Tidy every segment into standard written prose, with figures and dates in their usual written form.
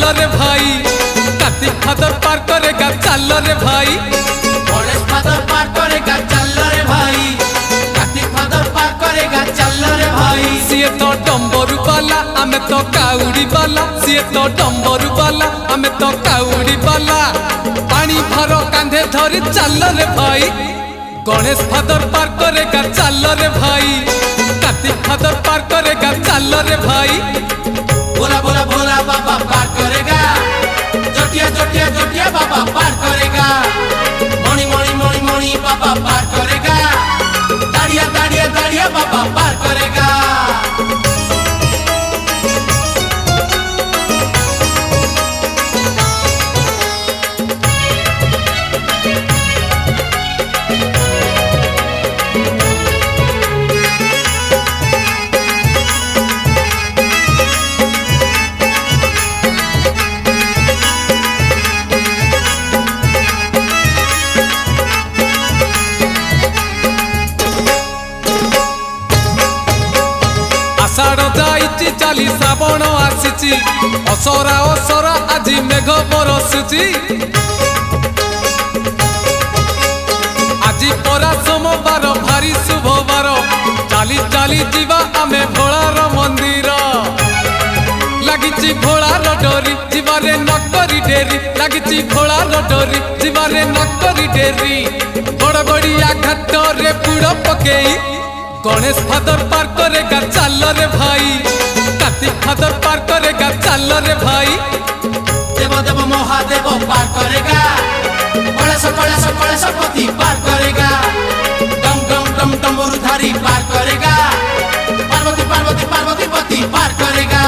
चल रे भाई कार्तिक फादर पार करेगा चल रे भाई गणेश फादर पार करेगा चल रे भाई कार्तिक फादर पार करेगा चल रे भाई सीए तो डंबरू बाला आमे तो काउड़ी बाला सीए तो डंबरू बाला आमे तो काउड़ी बाला पानी भर कांधे धरी चल रे भाई गणेश फादर पार करेगा चल रे भाई कार्तिक फादर पार करेगा चल रे भाई बोला बोला बोला बाबा पार करेगा जोटिया जोटिया जोटिया बाबा पार करेगा मणि मणि मणि मणि बाबा पार करेगा दाड़िया दाड़िया दाड़िया बाबा पार करेगा आषाढ़ जाइछि चाली श्रावण आसिछि असरा असरा आजि मेघ बरसुछि आजि परा सोमवार भारी शुभवार चाली चाली जीवा आमे भोलार मंदिर लागिछि भोलार डोरी जीवारे नकरी डेरी लागिछि भोलार डोरी जीवारे नकरी डेरी गड़गड़िया घाट रे पुड़ पकेई गणेश फादर पार करेगा चल रे भाई कार्तिक फादर पार करेगा चल रे भाई देव देव महादेव पार करेगा कलेश पति पार करेगा डम डम डम डमरुधारी पार करेगा पार्वती पार्वती पार्वती पति पार करेगा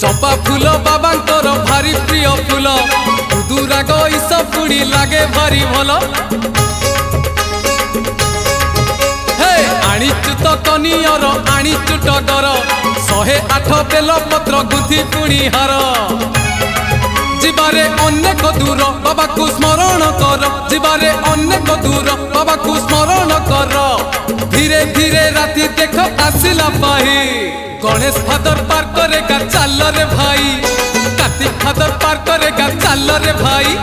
चंपा फूल बाबांकर भारी प्रिय फूल दुराग ईस पुणी लागे भारी भल हे आनीचु तो कनियर आनीचु टगर 108 बेल पत्र गुंथि पुणी हार जीवारे अनेक दूर बाबा को स्मरण कर जीवारे अनेक दूर बाबा को स्मरण कर धीरे धीरे राति देख आसिला पाही गणेश फादर पार करेगा चल रे भाई कार्तिक फादर पार करेगा चल रे भाई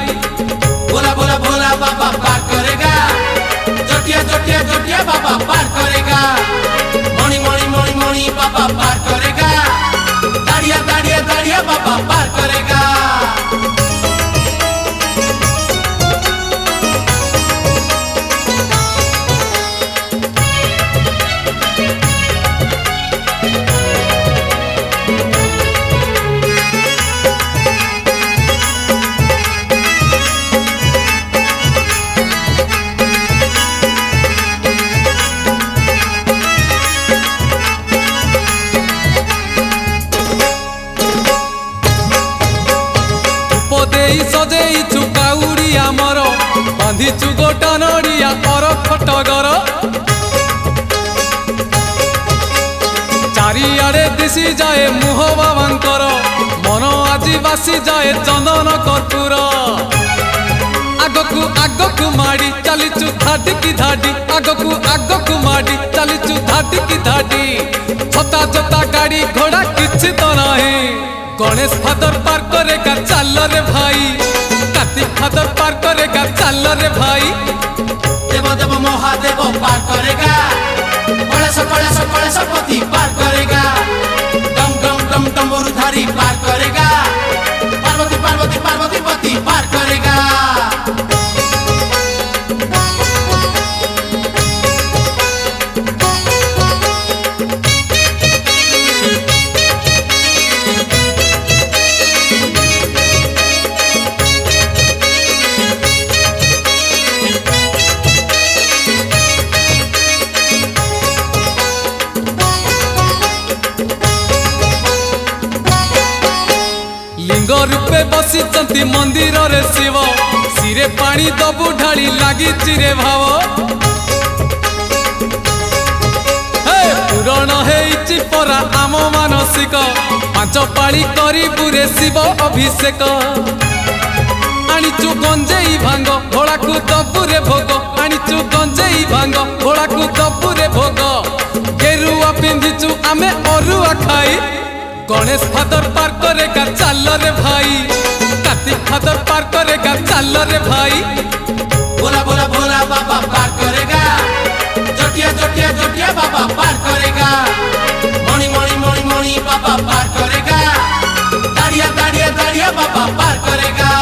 बोला बोला बोला बाबा पार करेगा जोटिया जोटिया जोटिया बाबा पार करेगा मणि मणि मणि मणि बाबा पार करेगा दाड़िया दाड़िया दाड़िया बाबा पार करेगा सजेइछु काउड़ी आमर बांधिछु गोटा नड़िया और खटगर चारिआडे दिशी जाए मुह बाबांकर मन आजि बासी जाए चंदन कर्पूर आगकु आगकु माड़ी चलीचु धाडी की धाडी आगकु माड़ी चलीचु धाडी की धाडी छता छता गाड़ी घोड़ा किछि तो नहीं गणेश फादर पार करेगा चल रे भाई कार्तिक फादर पार करेगा चल रे भाई देव देव महादेव पार करेगा कलेश पति पार करेगा डम डम डम डमरुधारी पार करेगा पार्वती पार्वती पार्वती पति पार करेगा लिंग रूपे बसी मंदिर रे शिव धीरे पानी दबु ढाली लगी रे भाव पूरण हेइछि परा आम मानसिक पांच पाଳି करिबुरे शिव अभिषेक आनिचु गंजेई भांग भोलाकु दबुरे भोग आनिचु गंजेई भांग भोलाकु दबुरे भोग गेरुआ पिंधिचु आमे अरुआ खाई गणेश फादर पार करेगा चल रे भाई कार्तिक फादर पार करेगा चल रे भाई बोला बोला बोला बाबा पार करेगा जोटिया जोटिया जोटिया बाबा पार करेगा मणि मणि मणि मणि बाबा पार करेगा दाड़िया दाड़िया दाड़िया बाबा पार करेगा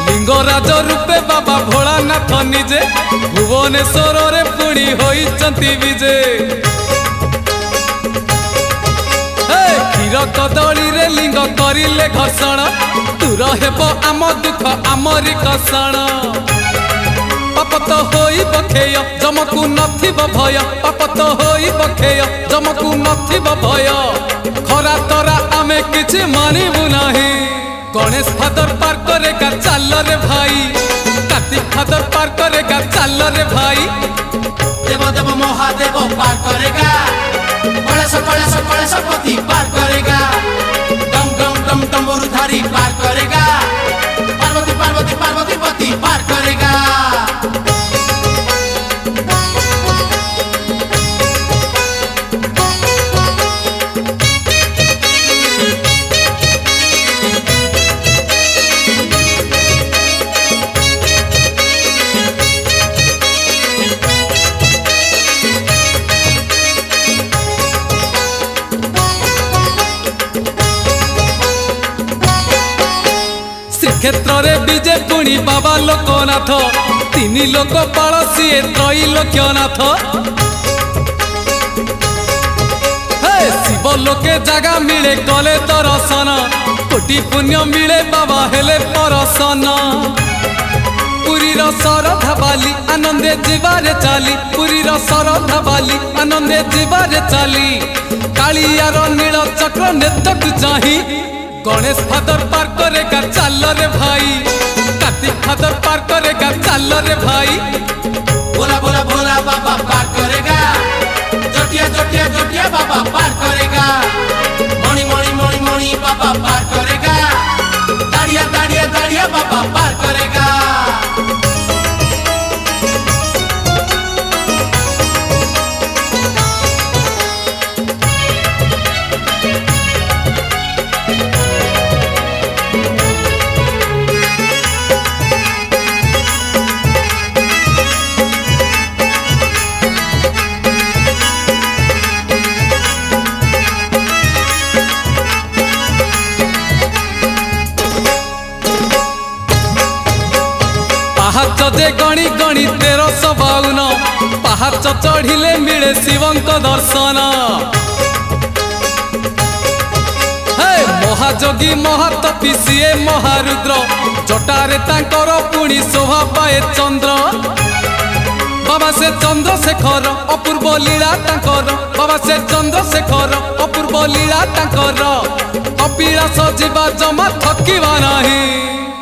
लिंगराज रूपे बाबा भोलानाथ निजे भुवनेश्वर रे पुणी होइचंती विजे क्षीर कदली रे लिंग करिले घर्षण दूर हेब आम दुख आमरी कषण पापत होई बखेय जमकु नथिब भय पापत होई बखेय जमकु नथिब भय खरा तरा आमे किछि मानिबु नाही गणेश फादर पार करेगा चल रे भाई कार्तिक फादर पार करेगा चल रे भाई देव देव महादेव पार करेगा कलेश पति पार करेगा डम डम डम डमरुधारी पार करेगा पार्वती पार्वती पार्वती पति पार करेगा क्षेत्र रे विजे पुणी बाबा लोकनाथ तीन लोक पालसी त्रैलोक्यनाथ शिव लोके जगह मिले गले दर्शन कोटि पुण्य मिले बाबा हेले परसन पुरी सरधा बाली आनंदे जीवारे चाली पुरी सरधा बाली आनंदे जीवारे चाली कालियार नील चक्र नेतकु चाही गणेश फादर पार करेगा चल रे भाई कार्तिक फादर पार करेगा चल रे भाई बोला बोला बोला बाबा पार करेगा जोटिया जोटिया जोटिया बाबा पार करेगा मणि मणि मणि मणि बाबा पार करेगा दाड़िया दाड़िया दाड़िया बाबा पार करेगा पाहाच जे गणी गणी 1352 पाहाच चढ़िले मिले शिवंक दर्शन महाजोगी महातपी सीए महारुद्र जटारे तांकर पुणी शोभा पाए चंद्र बाबा से चंद्रशेखर अपूर्व लीला तांकर बाबा से चंद्रशेखर अपूर्व लीला तांकर कपिलास जीवा जमा थकिबा नाही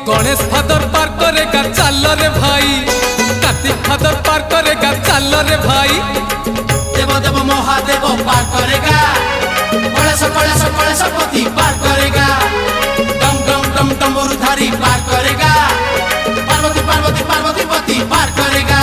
गणेश फादर पार करेगा चल रे भाई कार्तिक फादर पार करेगा चल रे भाई देव देव महादेव पार करेगा कलेश पति पार करेगा डम डम डम डमरुधारी पार करेगा पार्वती पार्वती पार्वती पति पार करेगा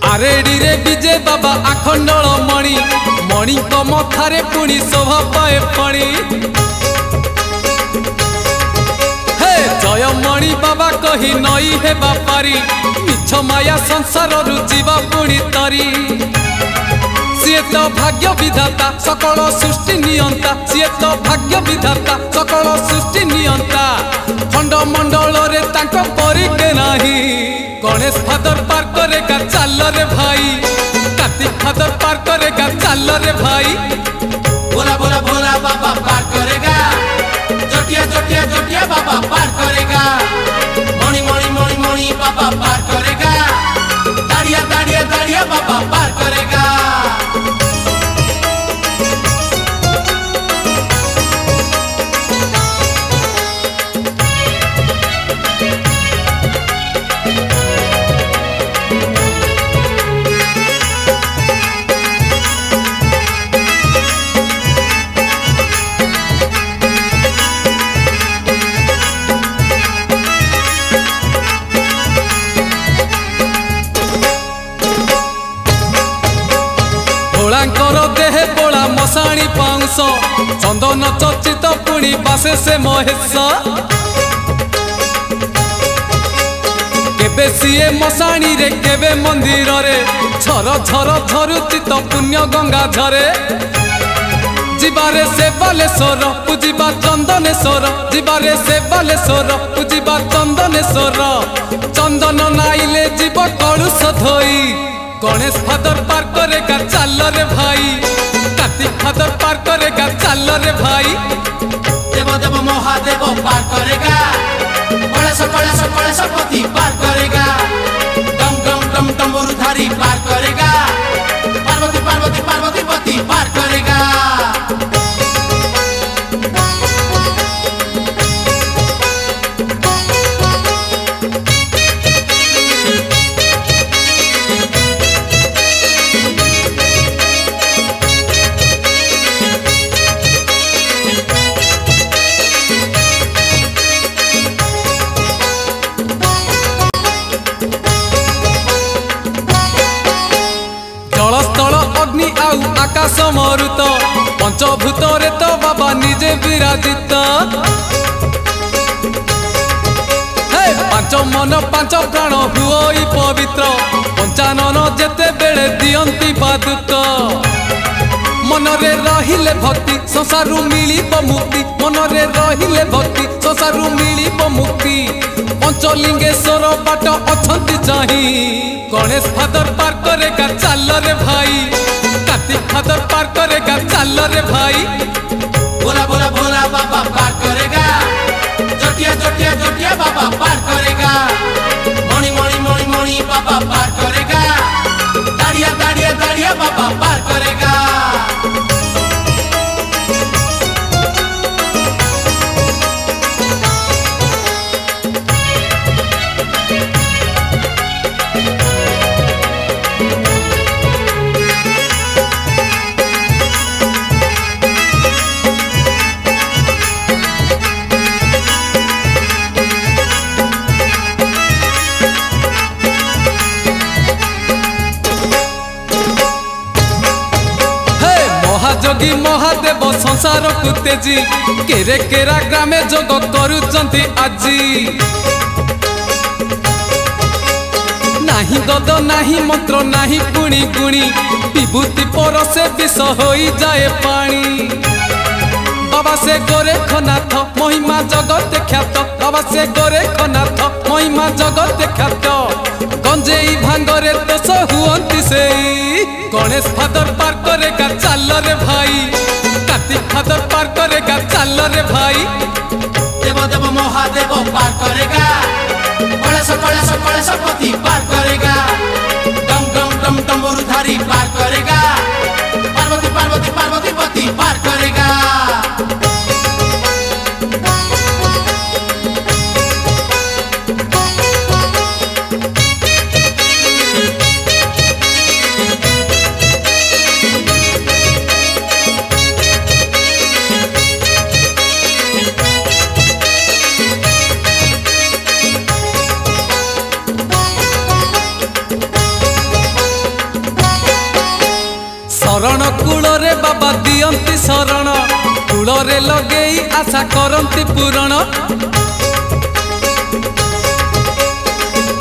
आरेडी रे विजे बाबा आखंडल मणि मणि मथारे पुणी शोभा पाए फणी हे जय मणि बाबा कही नई हे बापारी मिछ माया संसार रुचिबा पुणी तरी सीए तो भाग्य विधाता सकल सृष्टि नियंता सीए तो भाग्य विधाता सकल सृष्टि नियंता खंडमंडल रे तांको परी के नाही गणेश फादर पार करेगा चाल रे भाई कार्तिक फादर पार करेगा चाल रे भाई बोला बोला बोला बाबा पार करेगा जटिया जटिया जटिया बाबा पार करेगा मणि मणि मणि मणि बाबा पार करेगा दाड़िया दाड़िया दाड़िया बाबा पार करेगा देहे बोला मशाणी पाउंस चंदन चर्चित पुणी बासे से महेश केबे सीए मशाणी रे केबे मंदिर रे झर झर झरुची तो पुण्य गंगा झरे जीवारे से बालेश्वर पूजिबा चंदनेश्वर जीवारे से बालेश्वर पूजिबा चंदनेश्वर चंदन नाइले जीव कलुष धोई गणेश फादर पार करेगा चाल रे भाई कार्तिक फादर पार करेगा चाल रे भाई देव देव महादेव पार करेगा कलेश पति पार करेगा डम डम डम डमरुधारी पार करेगा पार्वती पार्वती पार्वती पति पार करेगा अग्नि आउ आकाश मरुत पंचभूत रे तो बाबा निजे विराजित पांच मन पांच प्राण हुई पवित्र पंचानन जेते बेले दियंती पादुक मन रे रहिले भक्ति संसारु मिलिब मुक्ति मन रे रहिले भक्ति संसारु मिलिब मुक्ति पंचलिंगेश्वर बाट अछंती चाही गणेश फादर पार करेगा चाल रे भाई कार्तिक फादर पार करेगा चाल रे भाई बोला बोला बोला बाबा पार करेगा जटिया जटिया जटिया बाबा पार करेगा मणि मणि मणि मणि बाबा पार करेगा दाड़िया दाड़िया दाड़िया बाबा पार करेगा जोगी महादेव संसार को तेजी केरे केरा ग्रामे जोग करुचंती आजी नाही गद नाही मंत्र नाही पुणी गुणी विभूति परसे विष होई जाए पानी बाबा से गोरेखनाथ महिमा जगत ख्यात बाबा से गोरेखनाथ महिमा जगत ख्यात गंजेई भांगरे दोष हुअंती से गणेश फादर पार करेगा चाल रे भाई कार्तिक फादर पार करेगा चाल रे भाई देव देव महादेव पार करेगा कलेश पति पार करेगा डम डम डम डमरुधारी पार करेगा पार्वती पार्वती पार्वती पति पार करेगा कूलरे बाबा दियंती शरण कूलरे लगेई आशा करंती पूरण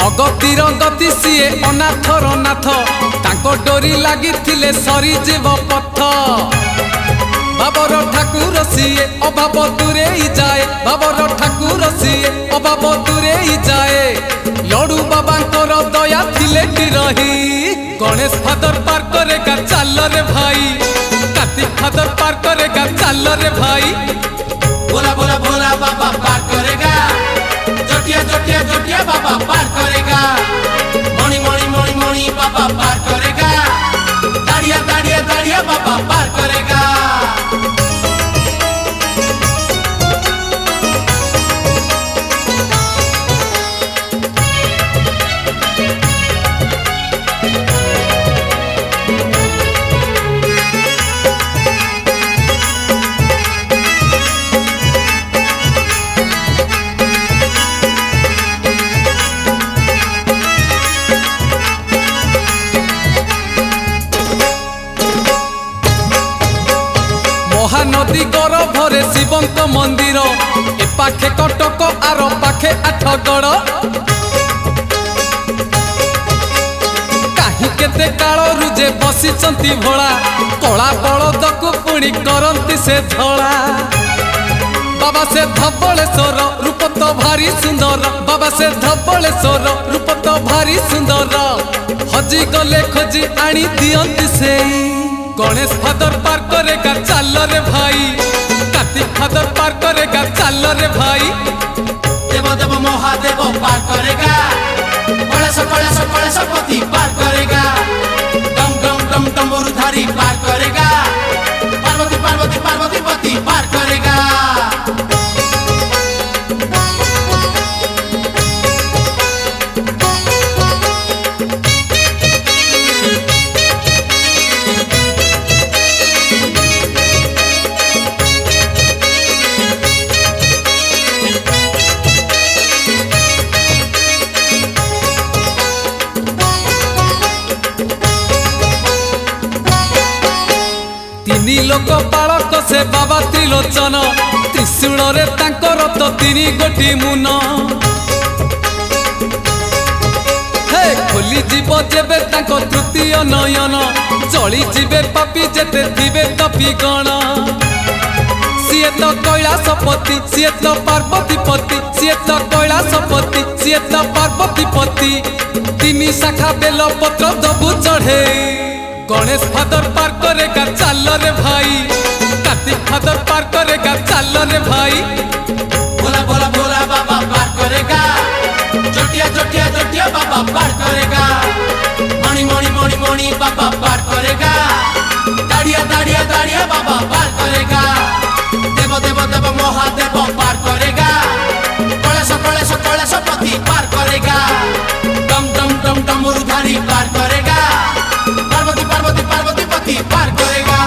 अगतिर गति सीए अनाथर नाथ तांको डोरी लागिथिले सरी जीव पथ बाबर ठाकुर सीए अभाव दूरे जाए बाबर ठाकुर सीए अभाव दूरे जाए लडू बाबांकर दया थिले रही गणेश फादर पार करेगा चाल रे भाई कार्तिक फादर पार करेगा चाल रे भाई बोला बोला बोला बाबा पार करेगा जटिया जटिया जटिया बाबा पार करेगा मणि मणि मणि मणि बाबा पार करेगा दाड़िया दाड़िया दाड़िया बाबा पार करेगा महानदी गर्भरे शिवंक मंदिर ए पाखे कटक आर पाखे आठगड़ कहीं केते कालरू जे बसिचंती भोला कला बलद को पुणी करंती से धड़ा बाबा से धबलेश्वर रूप तो भारी सुंदर बाबा से धबलेश्वर रूप तो भारी सुंदर हजी गले खोजी आनी दियंती से गणेश फादर पार करेगा चाल रे भाई कार्तिक फादर पार करेगा चाल रे भाई देव देव महादेव पार करेगा कलेश पति पार करेगा डम डम डम डमरुधारी पार करेगा पार्वती पार्वती पार्वती पति पार करेगा लोक पालक से बाबा त्रिलोचन त्रिशूल रे तांकर तो तीन गोटी मुन हे खोली जीव जेबे तांको तृतीय नयन जली जीवे पापी जेते थिबे तपी गण सीए तो कैलाशपति सीए तो पार्वती पति सीए तो कैलाशपति सीए तो पार्वती पति तीन शाखा बेल पत्र दबु चढ़े गणेश फादर पार करेगा चाल रे भाई कार्तिक फादर पार करेगा चाल रे भाई बोला बोला बोला बाबा पार करेगा जटिया जटिया जटिया बाबा पार करेगा मणि मणि मणि मणि बाबा पार करेगा दाड़िया दाड़िया दाड़िया बाबा पार करेगा देव देव देव महादेव पार करेगा कलेश पति पार करेगा डम डम डम डमरुधारी पार करेगा पार्वती पार्वती पार्वती पति पार करेगा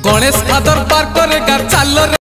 गणेश फादर पार करेगा चाल रे